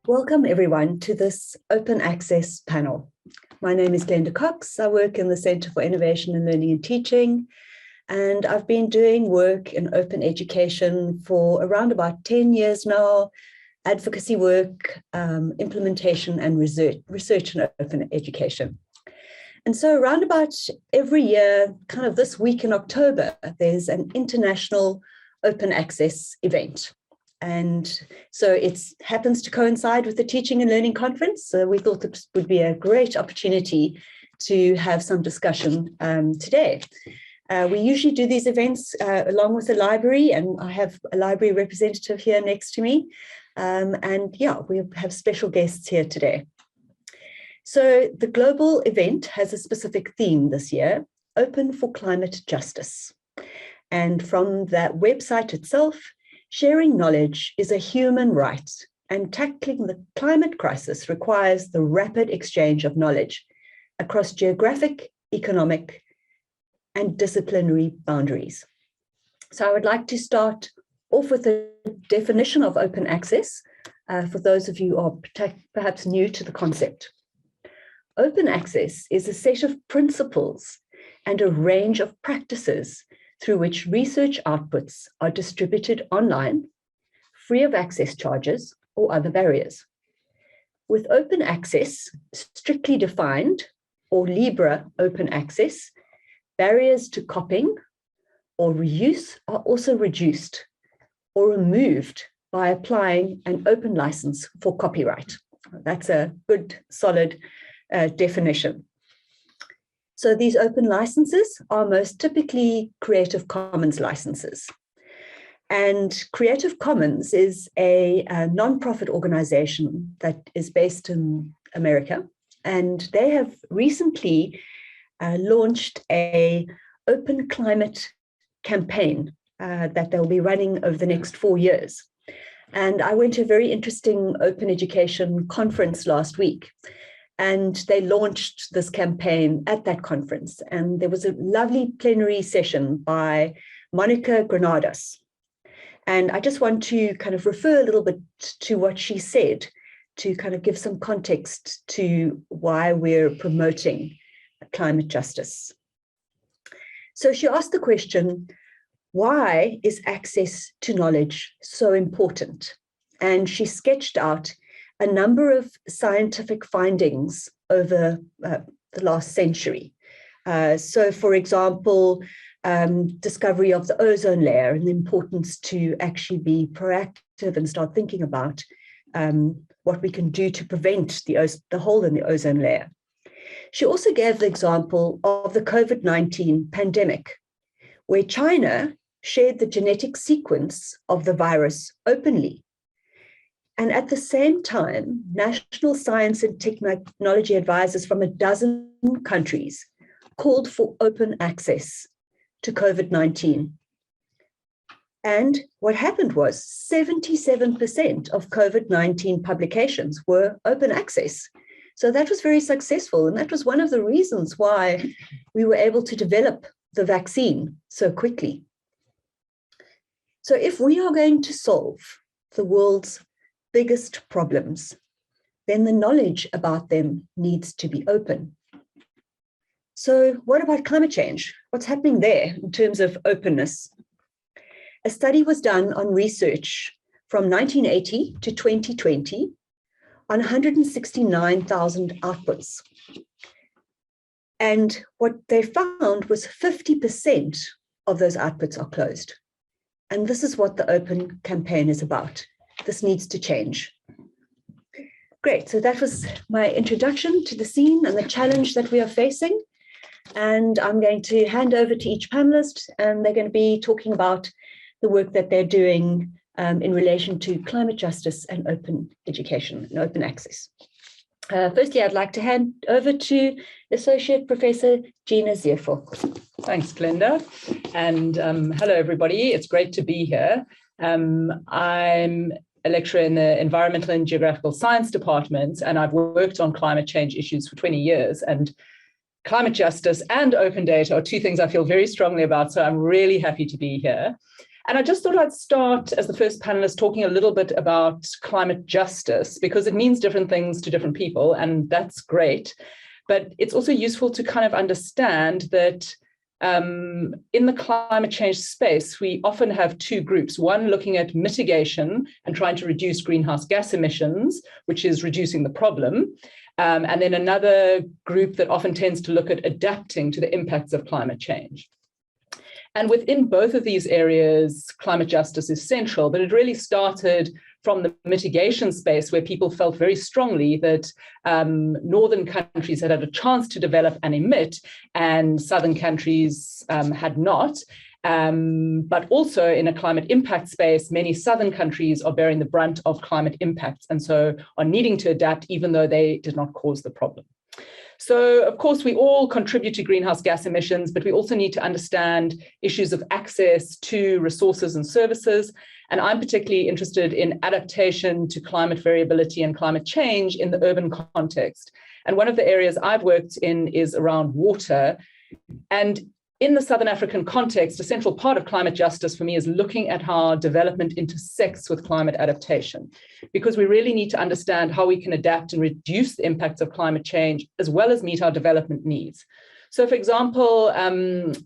Welcome everyone to this open access panel. My name is Glenda Cox. I work in the Centre for Innovation in Learning and Teaching, and I've been doing work in open education for around about 10 years now, advocacy work, implementation and research in open education. And so around about every year, kind of this week in October, there's an international open access event. And so it happens to coincide with the Teaching and Learning Conference. So we thought it would be a great opportunity to have some discussion today. We usually do these events along with the library, and I have a library representative here next to me. And yeah, we have special guests here today. So the global event has a specific theme this year, Open for Climate Justice. And from that website itself, sharing knowledge is a human right, and tackling the climate crisis requires the rapid exchange of knowledge across geographic, economic, and disciplinary boundaries. So I would like to start off with a definition of open access for those of you who are perhaps new to the concept. Open access is a set of principles and a range of practices through which research outputs are distributed online, free of access charges or other barriers. With open access strictly defined, or Libra open access, barriers to copying or reuse are also reduced or removed by applying an open license for copyright. That's a good, solid definition. So these open licenses are most typically Creative Commons licenses. And Creative Commons is a nonprofit organization that is based in America. And they have recently launched an open climate campaign that they'll be running over the next 4 years. And I went to a very interesting open education conference last week. And they launched this campaign at that conference. And there was a lovely plenary session by Monica Granados. And I just want to kind of refer a little bit to what she said to kind of give some context to why we're promoting climate justice. So she asked the question, why is access to knowledge so important? And she sketched out a number of scientific findings over the last century. So, for example, discovery of the ozone layer and the importance to actually be proactive and start thinking about what we can do to prevent the hole in the ozone layer. She also gave the example of the COVID-19 pandemic, where China shared the genetic sequence of the virus openly. And at the same time, national science and technology advisors from a dozen countries called for open access to COVID-19. And what happened was 77% of COVID-19 publications were open access. So that was very successful. And that was one of the reasons why we were able to develop the vaccine so quickly. So if we are going to solve the world's biggest problems, then the knowledge about them needs to be open. So what about climate change? What's happening there in terms of openness? A study was done on research from 1980 to 2020 on 169,000 outputs. And what they found was 50% of those outputs are closed. And this is what the open campaign is about. This needs to change. Great, so that was my introduction to the scene and the challenge that we are facing. And I'm going to hand over to each panelist, and they're going to be talking about the work that they're doing in relation to climate justice and open education and open access. Firstly, I'd like to hand over to Associate Professor Gina Zierfel. Thanks, Glenda. And hello, everybody. It's great to be here. I'm a lecturer in the Environmental and Geographical Science department, and I've worked on climate change issues for 20 years. And climate justice and open data are two things I feel very strongly about, so I'm really happy to be here. And I just thought I'd start as the first panelist talking a little bit about climate justice, because it means different things to different people, and that's great. But it's also useful to kind of understand that in the climate change space, we often have two groups, one looking at mitigation and trying to reduce greenhouse gas emissions, which is reducing the problem. And then another group that often tends to look at adapting to the impacts of climate change. And within both of these areas, climate justice is central, but it really started from the mitigation space, where people felt very strongly that northern countries had a chance to develop and emit, and southern countries had not. But also in a climate impact space, many southern countries are bearing the brunt of climate impacts, and so are needing to adapt even though they did not cause the problem. So, of course, we all contribute to greenhouse gas emissions, but we also need to understand issues of access to resources and services. And I'm particularly interested in adaptation to climate variability and climate change in the urban context. And one of the areas I've worked in is around water. And in the Southern African context, a central part of climate justice for me is looking at how development intersects with climate adaptation, because we really need to understand how we can adapt and reduce the impacts of climate change, as well as meet our development needs. So, for example,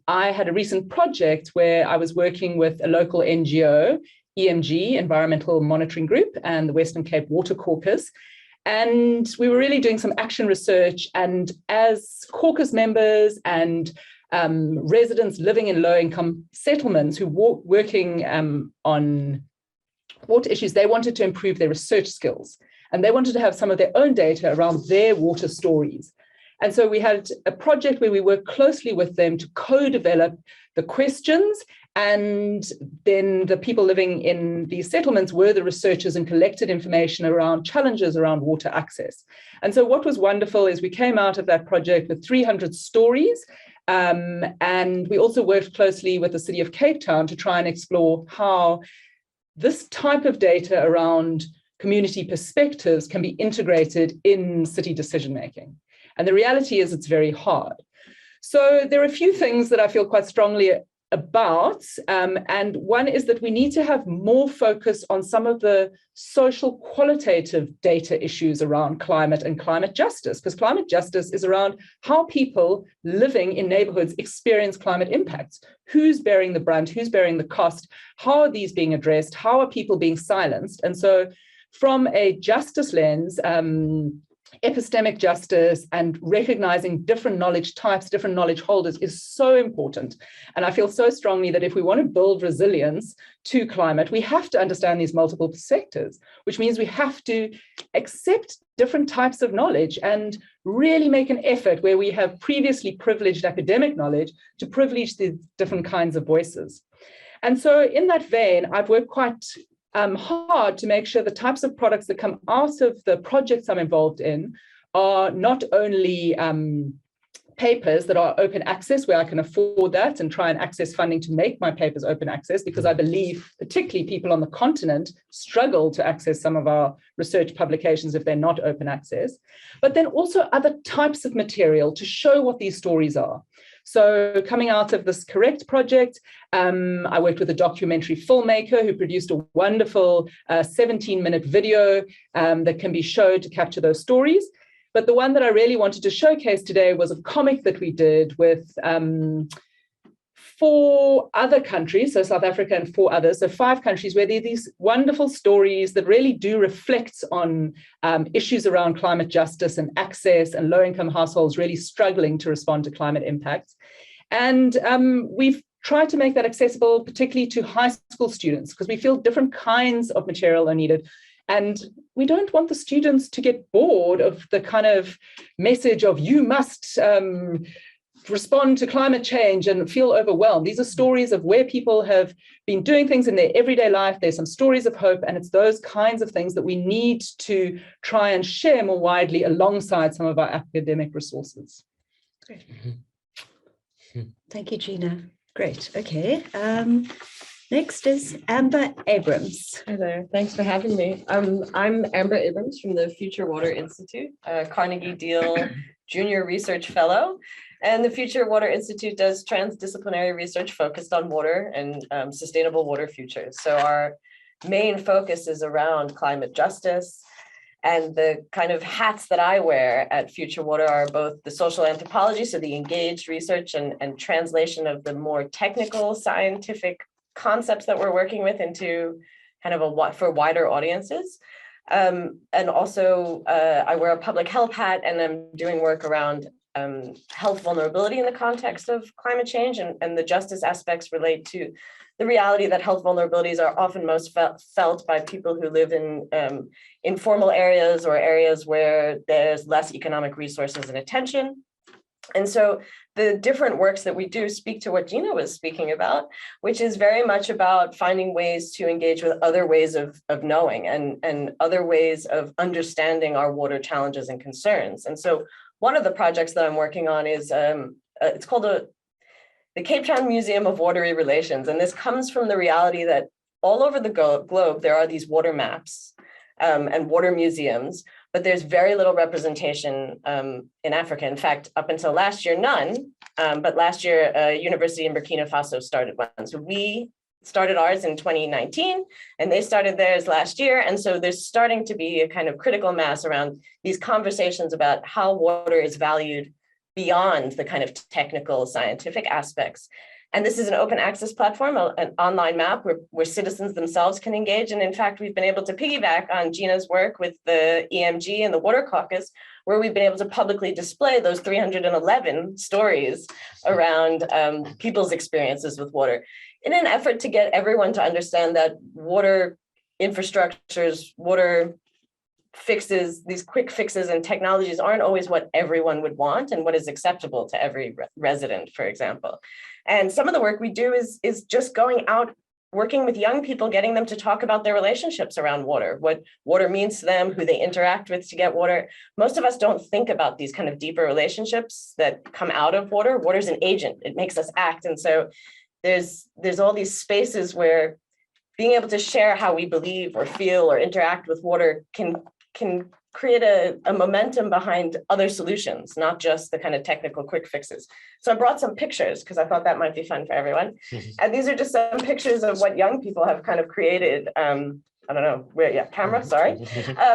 I had a recent project where I was working with a local NGO, EMG, Environmental Monitoring Group, and the Western Cape Water Caucus. And we were really doing some action research. And as caucus members and residents living in low-income settlements who were working on water issues, they wanted to improve their research skills, and they wanted to have some of their own data around their water stories. And so we had a project where we worked closely with them to co-develop the questions, and then the people living in these settlements were the researchers and collected information around challenges around water access. And so what was wonderful is we came out of that project with 300 stories. And we also worked closely with the City of Cape Town to try and explore how this type of data around community perspectives can be integrated in city decision-making. And the reality is it's very hard. So there are a few things that I feel quite strongly about, and one is that we need to have more focus on some of the social qualitative data issues around climate and climate justice, because climate justice is around how people living in neighborhoods experience climate impacts. Who's bearing the brunt? Who's bearing the cost? How are these being addressed? How are people being silenced? And so from a justice lens, epistemic justice and recognizing different knowledge types, different knowledge holders is so important. And I feel so strongly that if we want to build resilience to climate, we have to understand these multiple sectors, which means we have to accept different types of knowledge and really make an effort where we have previously privileged academic knowledge to privilege the different kinds of voices. And so in that vein, I've worked quite hard to make sure the types of products that come out of the projects I'm involved in are not only papers that are open access, where I can afford that and try and access funding to make my papers open access, because I believe particularly people on the continent struggle to access some of our research publications if they're not open access, but then also other types of material to show what these stories are. So coming out of this Correct project, I worked with a documentary filmmaker who produced a wonderful 17-minute video that can be showed to capture those stories. But the one that I really wanted to showcase today was a comic that we did with 4 other countries, so South Africa and 4 others, so 5 countries, where there are these wonderful stories that really do reflect on issues around climate justice and access, and low-income households really struggling to respond to climate impacts. And we've tried to make that accessible, particularly to high school students, because we feel different kinds of material are needed. And we don't want the students to get bored of the kind of message of you must respond to climate change and feel overwhelmed. These are stories of where people have been doing things in their everyday life. There's some stories of hope, and it's those kinds of things that we need to try and share more widely alongside some of our academic resources. Great. Thank you, Gina. Great. Okay. Next is Amber Abrams. Hi there, thanks for having me. I'm Amber Abrams from the Future Water Institute, a Carnegie Deal Junior Research Fellow. And the Future Water Institute does transdisciplinary research focused on water and sustainable water futures. So our main focus is around climate justice. And the kind of hats that I wear at Future Water are both the social anthropology, so the engaged research and translation of the more technical scientific concepts that we're working with into kind of for wider audiences. And also I wear a public health hat, and I'm doing work around health vulnerability in the context of climate change, and the justice aspects relate to the reality that health vulnerabilities are often most felt by people who live in informal areas or areas where there's less economic resources and attention. And so the different works that we do speak to what Gina was speaking about, which is very much about finding ways to engage with other ways of knowing and other ways of understanding our water challenges and concerns. And so one of the projects that I'm working on is, it's called the Cape Town Museum of Watery Relations. And this comes from the reality that all over the globe, there are these water maps and water museums, but there's very little representation in Africa. In fact, up until last year, none. But last year, a university in Burkina Faso started one. So we started ours in 2019, and they started theirs last year. And so there's starting to be a kind of critical mass around these conversations about how water is valued beyond the kind of technical scientific aspects. And this is an open access platform, an online map where citizens themselves can engage. And in fact, we've been able to piggyback on Gina's work with the EMG and the Water Caucus, where we've been able to publicly display those 311 stories around people's experiences with water, in an effort to get everyone to understand that water infrastructures, water fixes, these quick fixes and technologies aren't always what everyone would want and what is acceptable to every resident, for example. And some of the work we do is just going out, working with young people, getting them to talk about their relationships around water, what water means to them, who they interact with to get water. Most of us don't think about these kind of deeper relationships that come out of water. Water's an agent, it makes us act. And so there's all these spaces where being able to share how we believe or feel or interact with water can create a momentum behind other solutions, not just the kind of technical quick fixes. So I brought some pictures because I thought that might be fun for everyone. And these are just some pictures of what young people have kind of created. I don't know, camera, sorry.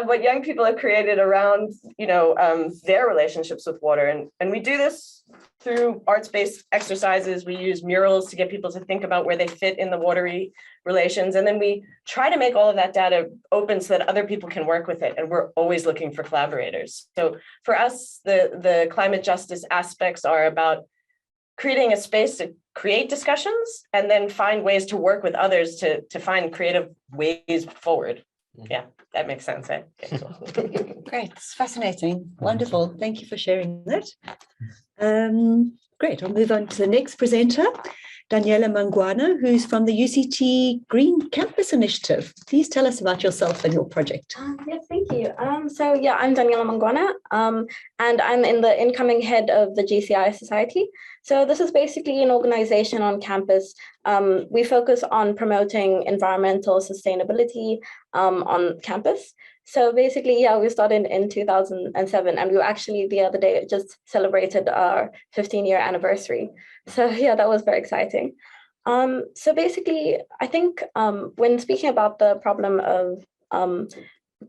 What young people have created around, their relationships with water. And we do this through arts-based exercises. We use murals to get people to think about where they fit in the watery relations. And then we try to make all of that data open so that other people can work with it. And we're always looking for collaborators. So for us, the climate justice aspects are about creating a space to create discussions and then find ways to work with others to find creative ways forward. Yeah, that makes sense. Eh? Okay, cool. Great, it's fascinating. Wonderful. Thank you for sharing that. Great, I'll move on to the next presenter, Daniela Mangwana, who's from the UCT Green Campus Initiative. Please tell us about yourself and your project. Yes, thank you. I'm Daniela Mangwana, and I'm in the incoming head of the GCI Society. So this is basically an organization on campus. We focus on promoting environmental sustainability on campus. So basically, we started in 2007, and we actually the other day just celebrated our 15-year anniversary. So that was very exciting. So basically, I think when speaking about the problem of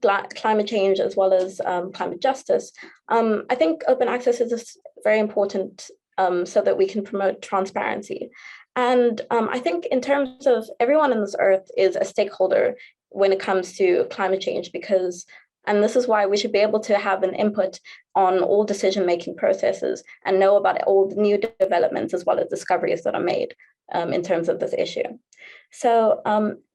climate change as well as climate justice, I think open access is very important so that we can promote transparency. And I think in terms of everyone on this earth is a stakeholder when it comes to climate change, and this is why we should be able to have an input on all decision-making processes and know about all the new developments as well as discoveries that are made in terms of this issue. So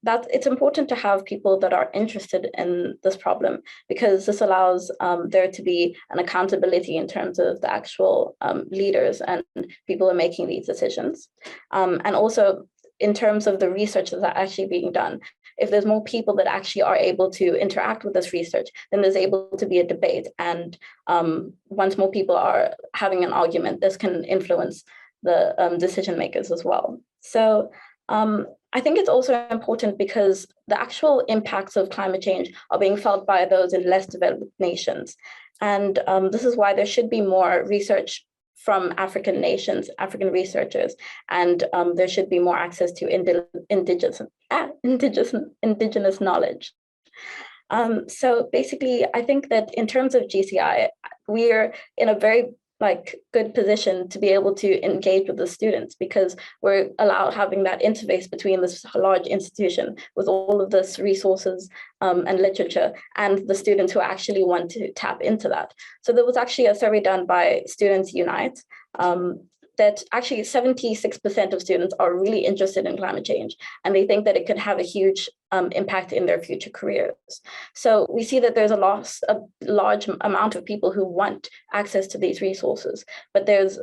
that it's important to have people that are interested in this problem, because this allows there to be an accountability in terms of the actual leaders and people who are making these decisions. And also in terms of the research that's actually being done. If there's more people that actually are able to interact with this research, then there's able to be a debate. And once more people are having an argument, this can influence the decision makers as well. So I think it's also important because the actual impacts of climate change are being felt by those in less developed nations. And this is why there should be more research from African nations, African researchers, and there should be more access to indigenous knowledge. So basically, I think that in terms of GCI, we're in a very good position to be able to engage with the students because we're having that interface between this large institution with all of this resources and literature and the students who actually want to tap into that. So there was actually a survey done by Students Unite that actually 76% of students are really interested in climate change, and they think that it could have a huge impact in their future careers. So we see that there's a large amount of people who want access to these resources, but there's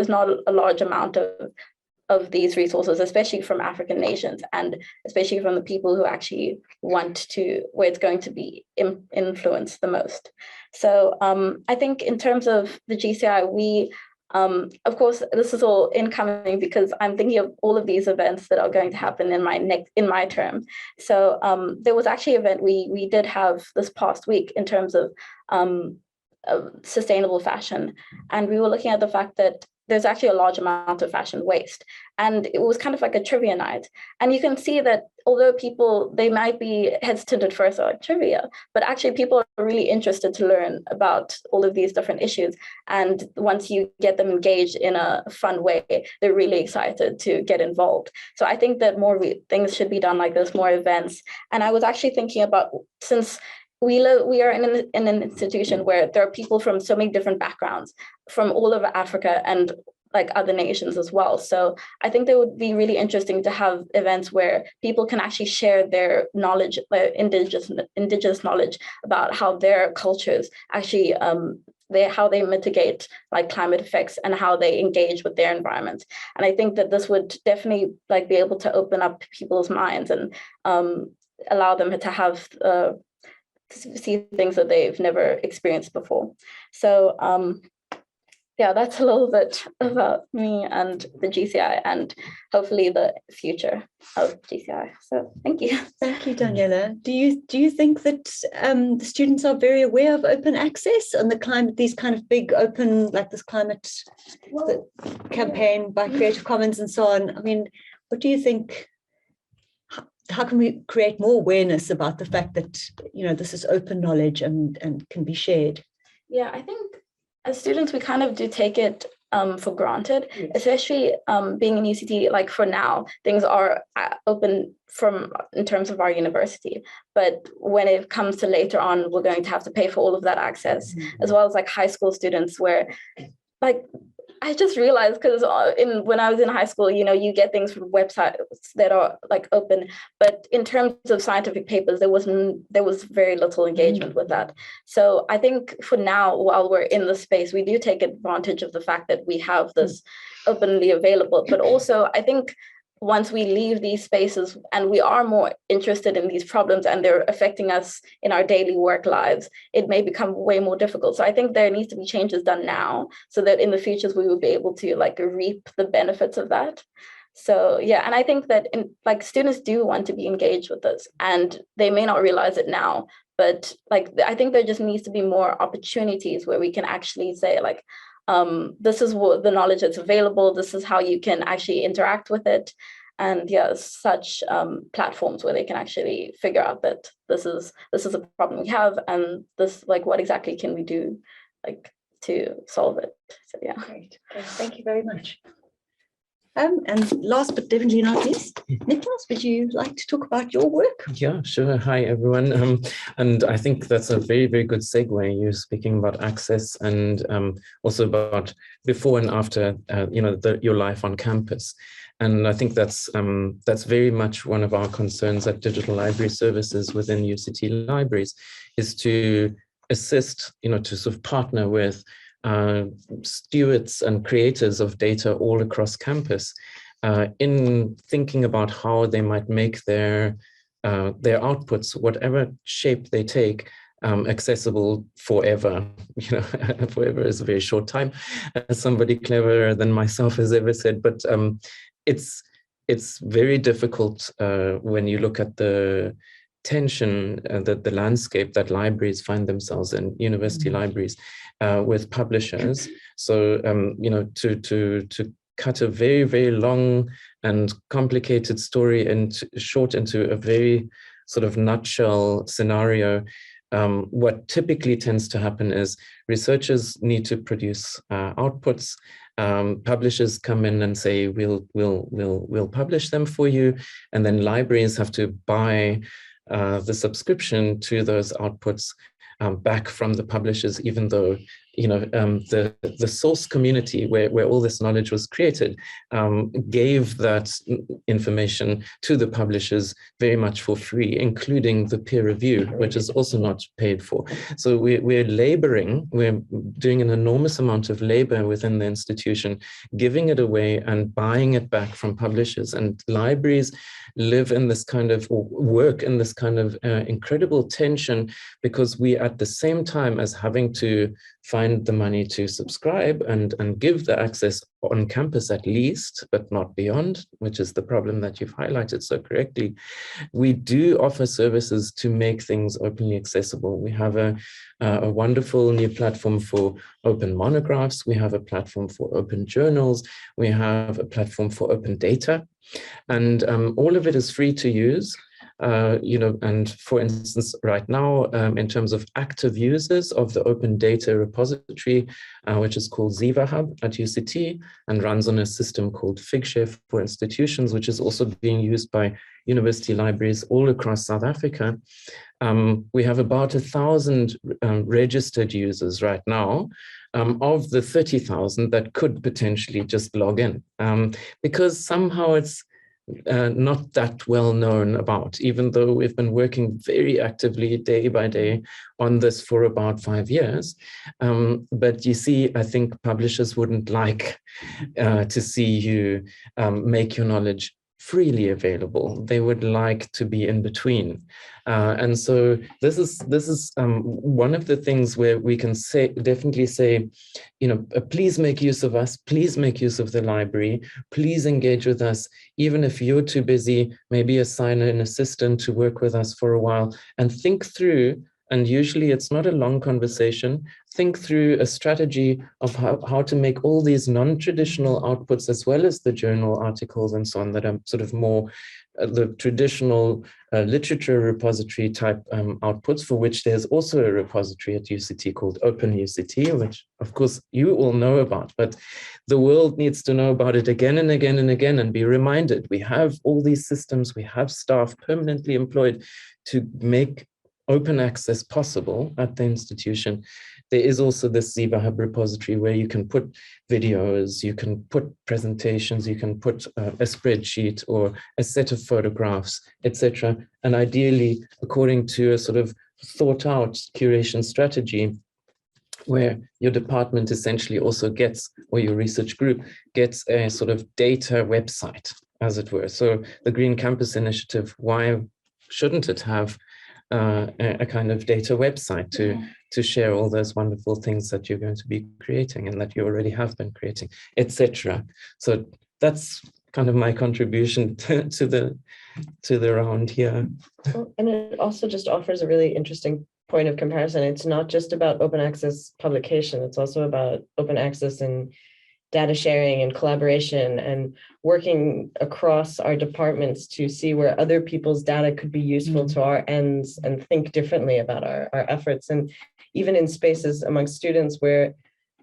not a large amount of these resources, especially from African nations, and especially from the people who actually want to, where it's going to be influenced the most. So I think in terms of the GCI, we, of course, this is all incoming because I'm thinking of all of these events that are going to happen in my term. So there was actually an event we did have this past week in terms of sustainable fashion, and we were looking at the fact that there's actually a large amount of fashion waste. And it was kind of like a trivia night. And you can see that although people, they might be hesitant at first or trivia, but actually people are really interested to learn about all of these different issues. And once you get them engaged in a fun way, they're really excited to get involved. So I think that more things should be done like this, more events. And I was actually thinking about, since we are in an institution where there are people from so many different backgrounds from all over Africa and other nations as well. So I think that would be really interesting to have events where people can actually share their knowledge, indigenous knowledge about how their cultures actually how they mitigate climate effects and how they engage with their environment. And I think that this would definitely be able to open up people's minds and allow them to have see things that they've never experienced before. So yeah, that's a little bit about me and the GCI and hopefully the future of GCI. So thank you. Thank you, Daniela. Do you think that the students are very aware of open access and the climate, these kind of big open, like this climate campaign by Creative Commons and so on? I mean, what do you think? How can we create more awareness about the fact that, this is open knowledge and can be shared? Yeah, I think as students, we kind of do take it for granted, especially being in UCT, for now, things are open in terms of our university. But when it comes to later on, we're going to have to pay for all of that access, as well as high school students where I just realized because when I was in high school, you get things from websites that are open, but in terms of scientific papers, there was very little engagement with that. So I think for now, while we're in the space, we do take advantage of the fact that we have this openly available. But also, I think once we leave these spaces and we are more interested in these problems and they're affecting us in our daily work lives, it may become way more difficult. So I think there needs to be changes done now so that in the futures we will be able to reap the benefits of that. So yeah, and I think that students do want to be engaged with this and they may not realize it now, but I think there just needs to be more opportunities where we can actually say this is what the knowledge that's available. This is how you can actually interact with it. And yeah, such platforms where they can actually figure out that this is a problem we have and this, what exactly can we do to solve it. So yeah. Great. Okay, thank you very much. And last but definitely not least, Nicholas, would you like to talk about your work? Yeah, sure. Hi, everyone. And I think that's a very, very good segue. You're speaking about access and also about before and after, your life on campus. And I think that's very much one of our concerns at Digital Library Services within UCT Libraries, is to assist, to sort of partner with stewards and creators of data all across campus in thinking about how they might make their outputs, whatever shape they take, accessible forever. Forever is a very short time, as somebody cleverer than myself has ever said, but it's very difficult when you look at the tension that the landscape that libraries find themselves in, university libraries, with publishers. So to cut a very, very long and complicated story into a very sort of nutshell scenario, what typically tends to happen is researchers need to produce outputs. Publishers come in and say, we'll publish them for you, and then libraries have to buy the subscription to those outputs back from the publishers, even though the source community where all this knowledge was created gave that information to the publishers very much for free, including the peer review, which is also not paid for. So we're doing an enormous amount of labor within the institution, giving it away and buying it back from publishers. And libraries live in this kind of, or work in this kind of incredible tension, because we, at the same time as having to find the money to subscribe and give the access on campus at least, but not beyond, which is the problem that you've highlighted so correctly, we do offer services to make things openly accessible. We have a wonderful new platform for open monographs. We have a platform for open journals. We have a platform for open data. And all of it is free to use. And for instance, right now, in terms of active users of the open data repository, which is called Ziva Hub at UCT and runs on a system called Figshare for institutions, which is also being used by university libraries all across South Africa. We have about 1,000 registered users right now, of the 30,000 that could potentially just log in, because somehow it's not that well known about, even though we've been working very actively day by day on this for about 5 years. But you see, I think publishers wouldn't like to see you make your knowledge freely available. They would like to be in between. And so this is one of the things where we can definitely say, please make use of us, please make use of the library, please engage with us, even if you're too busy, maybe assign an assistant to work with us for a while and think through. And usually it's not a long conversation. Think through a strategy of how to make all these non-traditional outputs, as well as the journal articles and so on, that are sort of more the traditional literature repository type outputs, for which there's also a repository at UCT called Open UCT, which of course you all know about, but the world needs to know about it again and again and again and be reminded. We have all these systems, we have staff permanently employed to make open access possible at the institution. There is also this Ziva Hub repository where you can put videos, you can put presentations, you can put a spreadsheet or a set of photographs, etc. And ideally, according to a sort of thought out curation strategy, where your department essentially also gets, or your research group gets, a sort of data website, as it were. So the Green Campus Initiative, why shouldn't it have a kind of data website to share all those wonderful things that you're going to be creating and that you already have been creating, etc. So that's kind of my contribution to the round here. Well, and it also just offers a really interesting point of comparison. It's not just about open access publication, it's also about open access and data sharing and collaboration and working across our departments to see where other people's data could be useful to our ends and think differently about our efforts. And even in spaces amongst students where,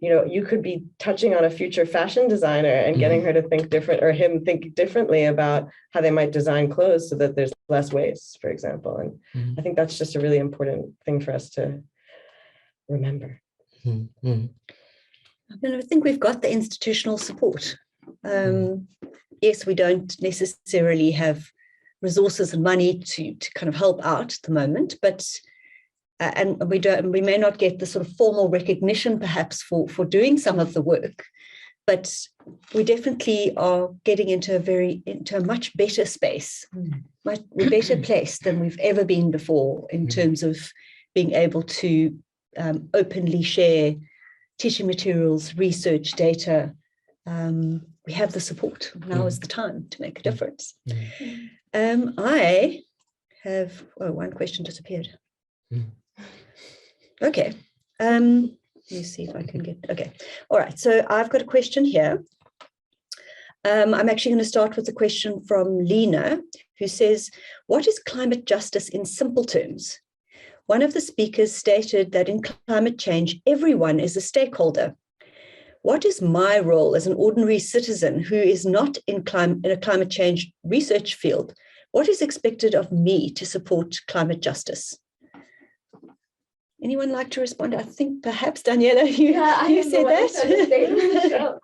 you could be touching on a future fashion designer and getting her to think different, or him think differently about how they might design clothes so that there's less waste, for example. And I think that's just a really important thing for us to remember. I think we've got the institutional support. Yes, we don't necessarily have resources and money to kind of help out at the moment, but and we may not get the sort of formal recognition perhaps for doing some of the work, but we definitely are getting into a much better space, we're better placed than we've ever been before in terms of being able to openly share teaching materials, research data, we have the support. Now is the time to make a difference. Mm. I have, one question disappeared. Mm. Okay. Let me see if I can get, okay. All right, so I've got a question here. I'm actually going to start with a question from Lena, who says, what is climate justice in simple terms? One of the speakers stated that in climate change, everyone is a stakeholder. What is my role as an ordinary citizen who is not in a climate change research field? What is expected of me to support climate justice? Anyone like to respond? I think perhaps Daniela, you said that.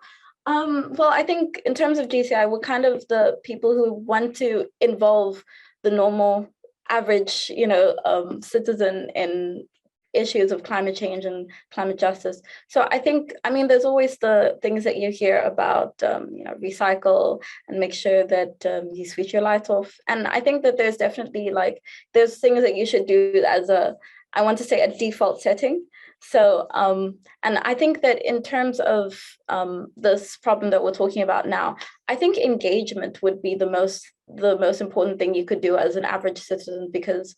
Well, I think in terms of GCI, we're kind of the people who want to involve the normal average, citizen in issues of climate change and climate justice. So I think, there's always the things that you hear about, recycle and make sure that you switch your lights off. And I think that there's definitely there's things that you should do as a default setting. So, and I think that in terms of this problem that we're talking about now, I think engagement would be the most important thing you could do as an average citizen, because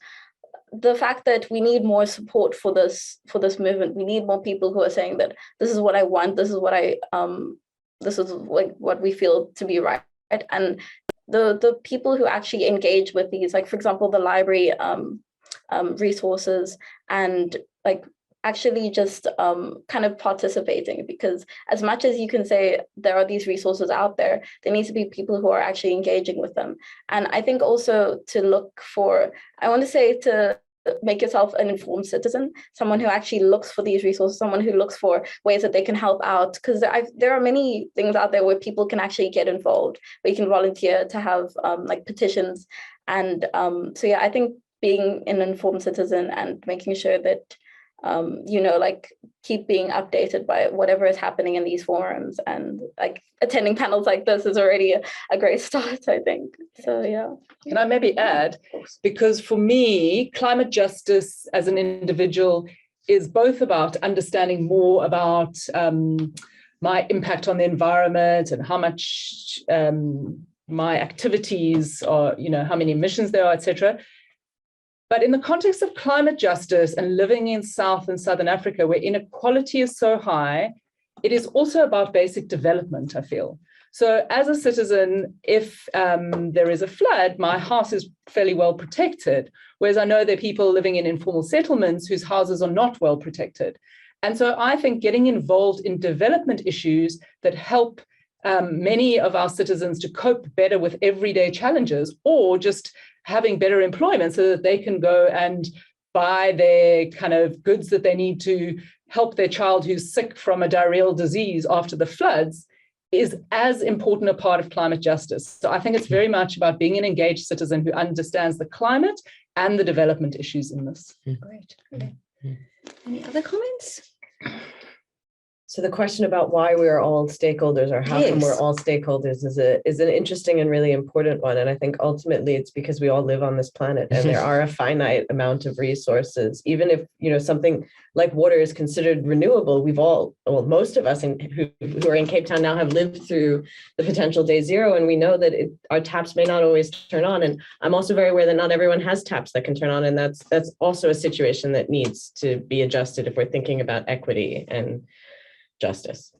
the fact that we need more support for this movement, we need more people who are saying that this is what I want, this is what this is what we feel to be right, and the people who actually engage with these, for example, the library resources, and actually just kind of participating, because as much as you can say there are these resources out there, there needs to be people who are actually engaging with them. And I think also to look for, to make yourself an informed citizen, someone who actually looks for these resources, someone who looks for ways that they can help out, because there are many things out there where people can actually get involved, where you can volunteer to have petitions. And so yeah, I think being an informed citizen and making sure that keep being updated by whatever is happening in these forums, and attending panels like this is already a great start, I think. So yeah. Can I maybe add, because for me, climate justice as an individual is both about understanding more about my impact on the environment and how much my activities are, how many emissions there are, etc. But in the context of climate justice and living in South and Southern Africa, where inequality is so high, it is also about basic development, I feel. So as a citizen, if there is a flood, my house is fairly well protected, whereas I know there are people living in informal settlements whose houses are not well protected. And so I think getting involved in development issues that help many of our citizens to cope better with everyday challenges, or just having better employment so that they can go and buy their kind of goods that they need to help their child who's sick from a diarrheal disease after the floods, is as important a part of climate justice. So I think it's very much about being an engaged citizen who understands the climate and the development issues in this. Great. Okay. Any other comments? So the question about why we are all stakeholders, or how come we're all stakeholders, is an interesting and really important one. And I think ultimately it's because we all live on this planet, and there are a finite amount of resources. Even if something like water is considered renewable, most of us who are in Cape Town now have lived through the potential day zero, and we know that our taps may not always turn on. And I'm also very aware that not everyone has taps that can turn on, and that's also a situation that needs to be adjusted if we're thinking about equity and justice.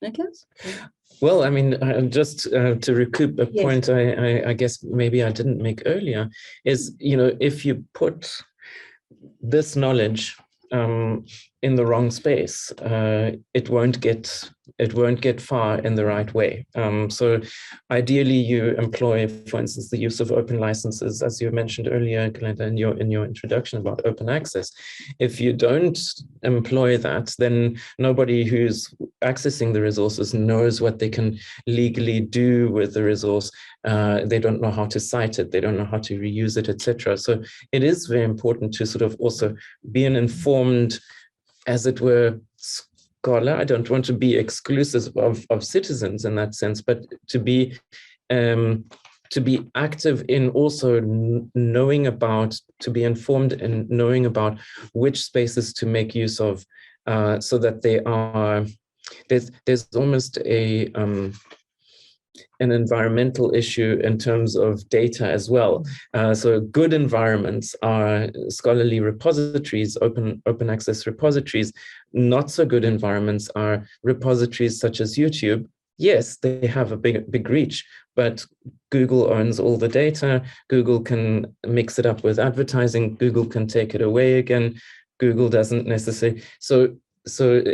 Nicholas? Well, just to recoup a point I guess maybe I didn't make earlier, is, if you put this knowledge in the wrong space, it won't get far in the right way. So ideally you employ, for instance, the use of open licenses, as you mentioned earlier, Glenda, in your introduction about open access. If you don't employ that, then nobody who's accessing the resources knows what they can legally do with the resource. They don't know how to cite it, they don't know how to reuse it, etc. So it is very important to sort of also be an informed, as it were, scholar. I don't want to be exclusive of citizens in that sense, but to be active in also knowing about, to be informed and knowing about which spaces to make use of, so that they are there's almost an environmental issue in terms of data as well. So good environments are scholarly repositories, open access repositories. Not so good environments are repositories such as YouTube. Yes, they have a big reach, but Google owns all the data. Google can mix it up with advertising. Google can take it away again. Google doesn't necessarily. So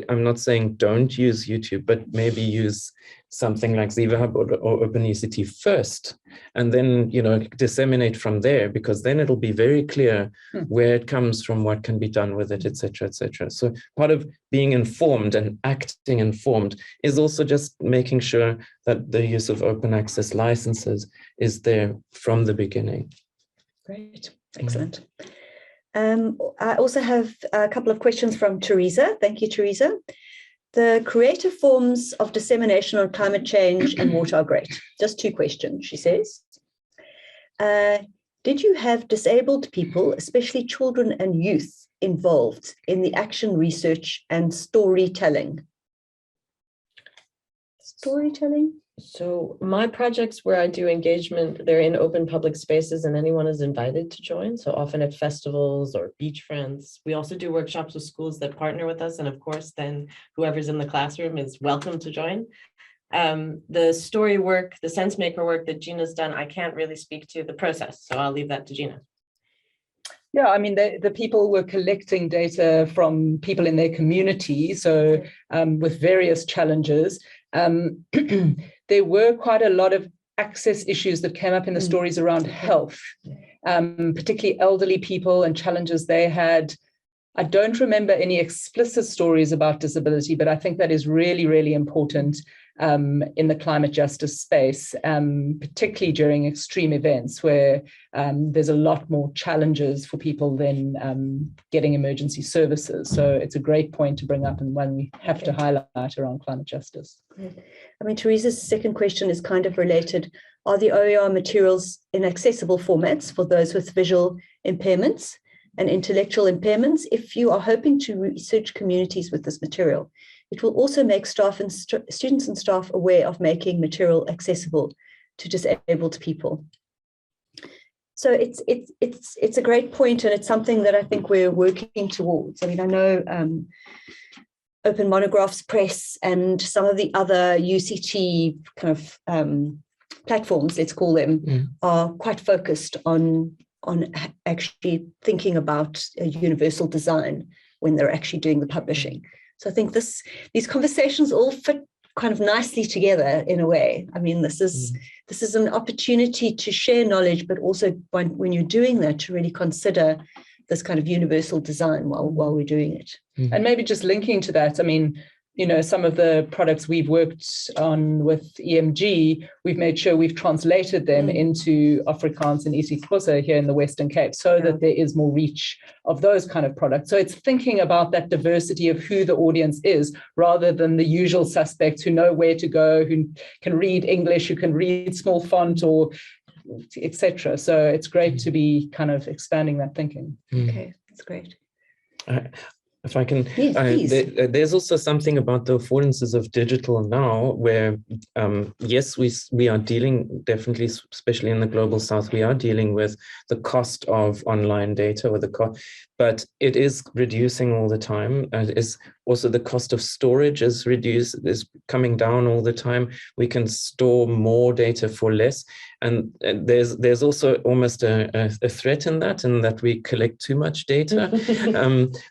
I'm not saying don't use YouTube, but maybe use something like ZivaHub or OpenECT first, and then disseminate from there, because then it'll be very clear where it comes from, what can be done with it, etc., etc. So part of being informed and acting informed is also just making sure that the use of open access licenses is there from the beginning. Great, excellent. I also have a couple of questions from Teresa. Thank you, Teresa. The creative forms of dissemination on climate change and water are great. Just 2 questions, she says. Did you have disabled people, especially children and youth, involved in the action research and storytelling? Storytelling? So my projects where I do engagement, they're in open public spaces and anyone is invited to join. So often at festivals or beach friends. We also do workshops with schools that partner with us. And of course, then whoever's in the classroom is welcome to join. The story work, the sense maker work that Gina's done, I can't really speak to the process. So I'll leave that to Gina. Yeah, I mean, the people were collecting data from people in their community. So with various challenges. There were quite a lot of access issues that came up in the stories around health, particularly elderly people and challenges they had. I don't remember any explicit stories about disability, but I think that is really, really important in the climate justice space, particularly during extreme events where there's a lot more challenges for people than getting emergency services. So it's a great point to bring up and one we have to highlight around climate justice. I mean, Teresa's second question is kind of related. Are the OER materials in accessible formats for those with visual impairments and intellectual impairments? If you are hoping to research communities with this material, it will also make staff and students and staff aware of making material accessible to disabled people. So it's a great point, and it's something that I think we're working towards. I mean, I know Open Monographs Press and some of the other UCT kind of platforms, let's call them, are quite focused on actually thinking about a universal design when they're actually doing the publishing. So I think these conversations all fit kind of nicely together in a way. I mean, this is an opportunity to share knowledge, but also when you're doing that, to really consider this kind of universal design while we're doing it. And maybe just linking to that, I mean, some of the products we've worked on with EMG, we've made sure we've translated them into Afrikaans and isiXhosa here in the Western Cape so that there is more reach of those kind of products. So it's thinking about that diversity of who the audience is rather than the usual suspects who know where to go, who can read English, who can read small font or etc. So it's great to be kind of expanding that thinking. Okay, that's great. If I can, yes, there's also something about the affordances of digital now where, yes, we are dealing, definitely, especially in the global south, we are dealing with the cost of online data or the cost, but it is reducing all the time. It is also the cost of storage is coming down all the time. We can store more data for less. And there's also almost a threat in that we collect too much data.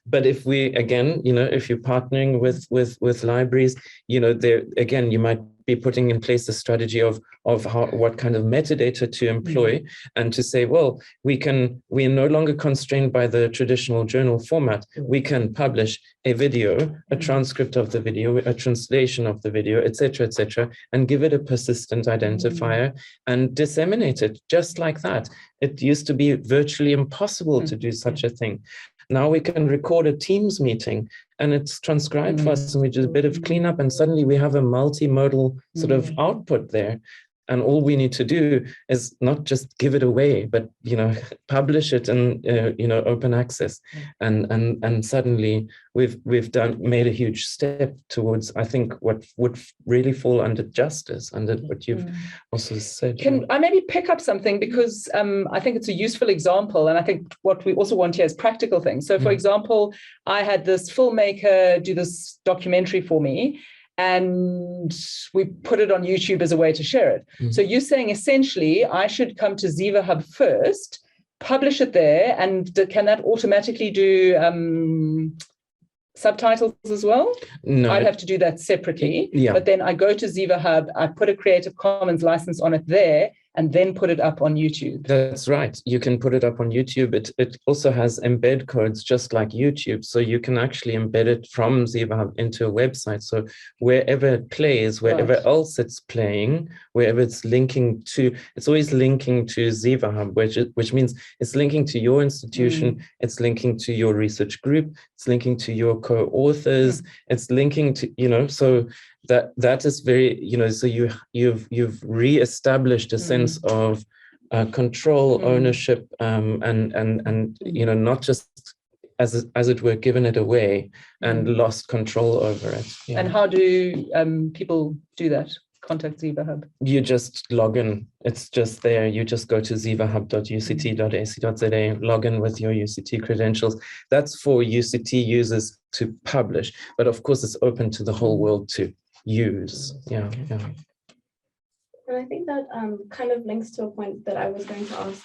But if we, again, if you're partnering with libraries, there again, you might be putting in place a strategy of what kind of metadata to employ, and to say, well, we are no longer constrained by the traditional journal format. We can publish a video, a transcript of the video, a translation of the video, etc., and give it a persistent identifier and disseminate it just like that. It used to be virtually impossible to do such a thing. Now we can record a Teams meeting and it's transcribed for us, and we do a bit of cleanup, and suddenly we have a multimodal sort of output there. And all we need to do is not just give it away, but, publish it in, open access. And suddenly we've made a huge step towards, I think, what would really fall under justice, under what you've also said. Can I maybe pick up something, because I think it's a useful example, and I think what we also want here is practical things. So, for example, I had this filmmaker do this documentary for me, and we put it on YouTube as a way to share it. So you're saying essentially I should come to Ziva Hub first, publish it there, and can that automatically do subtitles as well? No, I'd have to do that separately. Yeah. But then I go to Ziva Hub, I put a Creative Commons license on it there, and then put it up on YouTube. That's right. You can put it up on YouTube. It also has embed codes just like YouTube. So you can actually embed it from Ziva Hub into a website. So wherever it plays, wherever else it's playing, wherever it's linking to, it's always linking to Ziva Hub, which means it's linking to your institution, it's linking to your research group, it's linking to your co-authors, it's linking to, so that is very, so you've re-established a sense of control, ownership, and not just as it were given it away and lost control over it. Yeah. And how do people do that? Contact Ziva Hub? You just log in. It's just there. You just go to zivahub.uct.ac.za, log in with your UCT credentials. That's for UCT users to publish. But of course, it's open to the whole world to use. Yeah. And I think that kind of links to a point that I was going to ask.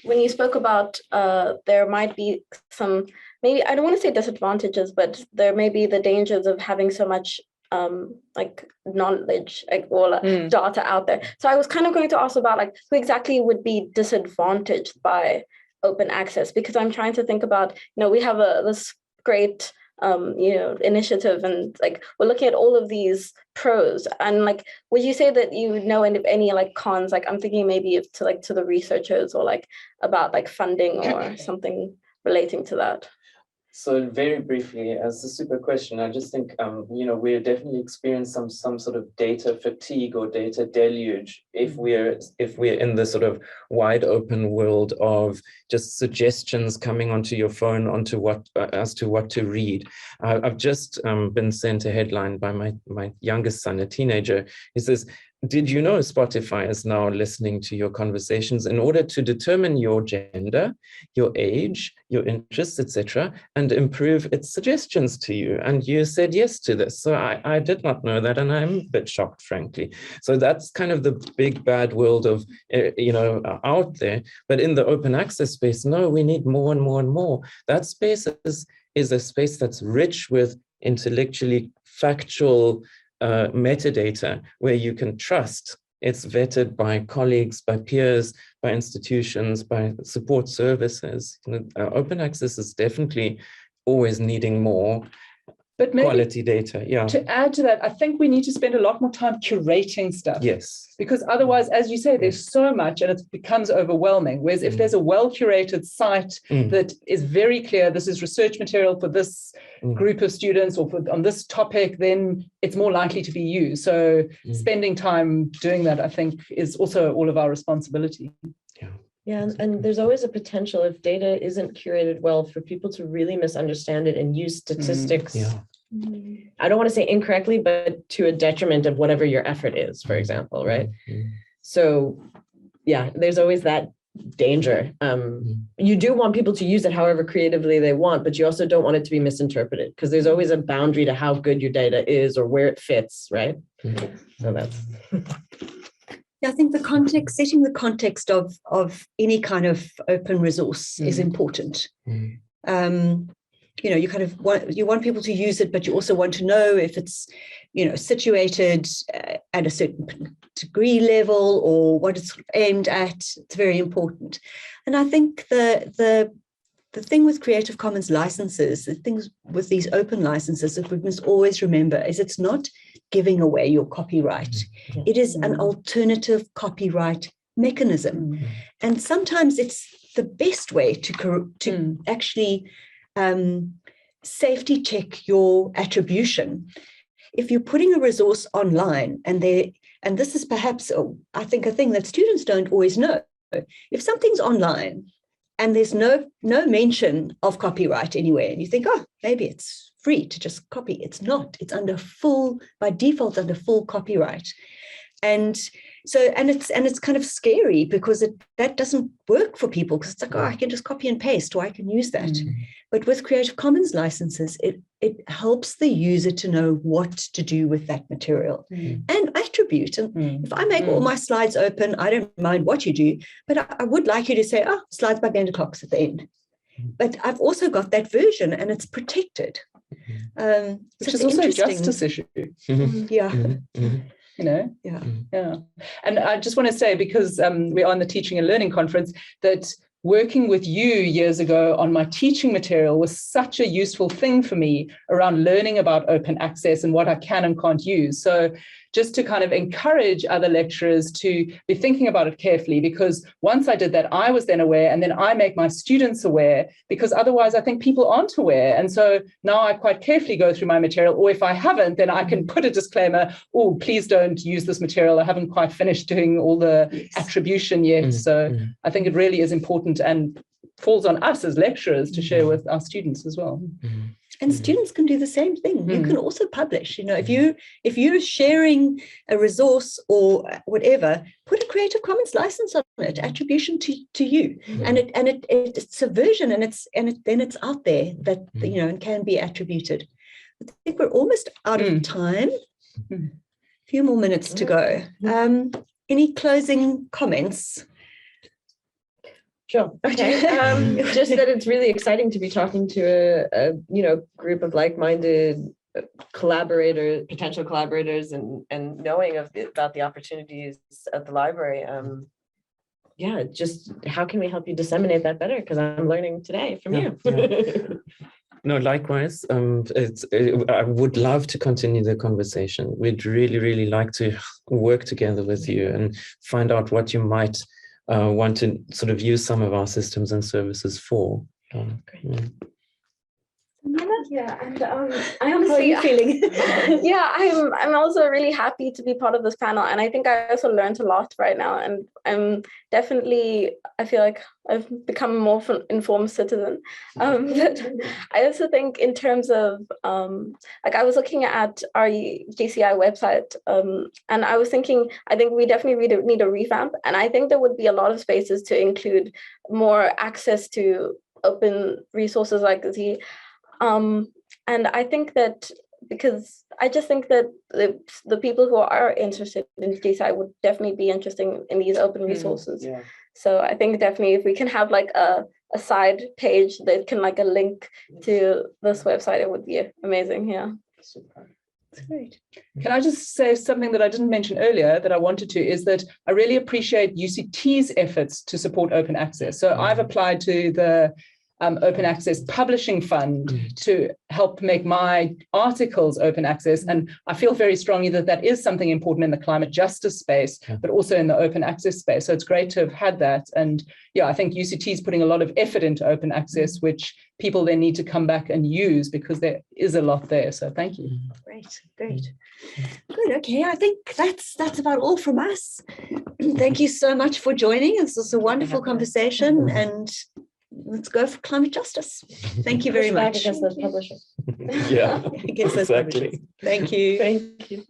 When you spoke about there might be some, maybe, I don't want to say disadvantages, but there may be the dangers of having so much knowledge or data out there. So I was kind of going to ask about who exactly would be disadvantaged by open access, because I'm trying to think about, we have this great initiative, and we're looking at all of these pros, and would you say that you know any cons? I'm thinking maybe to the researchers, or about funding or something relating to that. So very briefly, as a super question, I just think, we're definitely experiencing some sort of data fatigue or data deluge if we're in the sort of wide open world of just suggestions coming onto your phone as to what to read. I've just been sent a headline by my youngest son, a teenager. He says, "Did you know Spotify is now listening to your conversations in order to determine your gender, your age, your interests, etc., and improve its suggestions to you? And you said yes to this." So I did not know that, and I'm a bit shocked, frankly. So that's kind of the big bad world of, out there. But in the open access space, no, we need more and more and more. That space is a space that's rich with intellectually factual metadata, where you can trust it's vetted by colleagues, by peers, by institutions, by support services. Open access is definitely always needing more quality data. Yeah. To add to that, I think we need to spend a lot more time curating stuff. Yes. Because otherwise, as you say, there's so much and it becomes overwhelming. Whereas if there's a well-curated site that is very clear, this is research material for this group of students or on this topic, then it's more likely to be used. So spending time doing that, I think, is also all of our responsibility. Yeah, and there's always a potential, if data isn't curated well, for people to really misunderstand it and use statistics. I don't want to say incorrectly, but to a detriment of whatever your effort is, for example, right? So yeah, there's always that danger. You do want people to use it however creatively they want, but you also don't want it to be misinterpreted, because there's always a boundary to how good your data is or where it fits, right? So that's... Yeah, I think setting the context of any kind of open resource is important. You want people to use it, but you also want to know if it's, situated at a certain degree level or what it's aimed at. It's very important. And I think the thing with Creative Commons licenses, the things with these open licenses that we must always remember is it's not giving away your copyright. It is an alternative copyright mechanism. And sometimes it's the best way to actually safety check your attribution. If you're putting a resource online and and this is perhaps, I think, a thing that students don't always know. If something's online and there's no mention of copyright anywhere, and you think, oh, maybe it's free to just copy. It's not. It's by default, under full copyright. And so, and it's kind of scary because that doesn't work for people, because it's like, oh, I can just copy and paste, or I can use that. But with Creative Commons licenses, it helps the user to know what to do with that material and attribute. And if I make all my slides open, I don't mind what you do, but I would like you to say, oh, slides by Glenda Cox at the end. But I've also got that version and it's protected. Which is also a justice issue. Yeah. You know, yeah. And I just want to say, because we're on the Teaching and Learning Conference, that working with you years ago on my teaching material was such a useful thing for me around learning about open access and what I can and can't use. So just to kind of encourage other lecturers to be thinking about it carefully, because once I did that, I was then aware, and then I make my students aware, because otherwise I think people aren't aware. And so now I quite carefully go through my material, or if I haven't, then I can put a disclaimer, oh, please don't use this material. I haven't quite finished doing all the attribution yet. So I think it really is important and falls on us as lecturers to share with our students as well. And students can do the same thing. You can also publish. You know, if you're sharing a resource or whatever, put a Creative Commons license on it, attribution to you, and it's a version, and then it's out there that and can be attributed. I think we're almost out of time. A few more minutes to go. Any closing comments? Sure. Okay. Just that it's really exciting to be talking to a group of like-minded potential collaborators, and knowing about the opportunities at the library. Just how can we help you disseminate that better? Because I'm learning today from you. No, likewise. I would love to continue the conversation. We'd really, really like to work together with you and find out what you might want to sort of use some of our systems and services for. Yeah, and I honestly, how are you feeling? Yeah, I'm also really happy to be part of this panel, and I think I also learned a lot right now, and I feel like I've become a more informed citizen. But I also think in terms of I was looking at our JCI website, and I was thinking, I think we definitely need a revamp, and I think there would be a lot of spaces to include more access to open resources like the and I think that, because I just think that the people who are interested in JCI would definitely be interested in these open resources. So I think definitely if we can have like a side page that can like a link to this website, it would be amazing. Yeah. Super. That's great. Can I just say something that I didn't mention earlier that I wanted to, is that I really appreciate UCT's efforts to support open access. So I've applied to the Open Access Publishing Fund to help make my articles open access. And I feel very strongly that that is something important in the climate justice space, but also in the open access space. So it's great to have had that. And yeah, I think UCT is putting a lot of effort into open access, which people then need to come back and use, because there is a lot there. So thank you. Great. Good. Okay, I think that's about all from us. Thank you so much for joining. This was a wonderful conversation, and let's go for climate justice. Thank you very much. Against those publishers. Yeah, Against those exactly. publishers. Thank you. Thank you.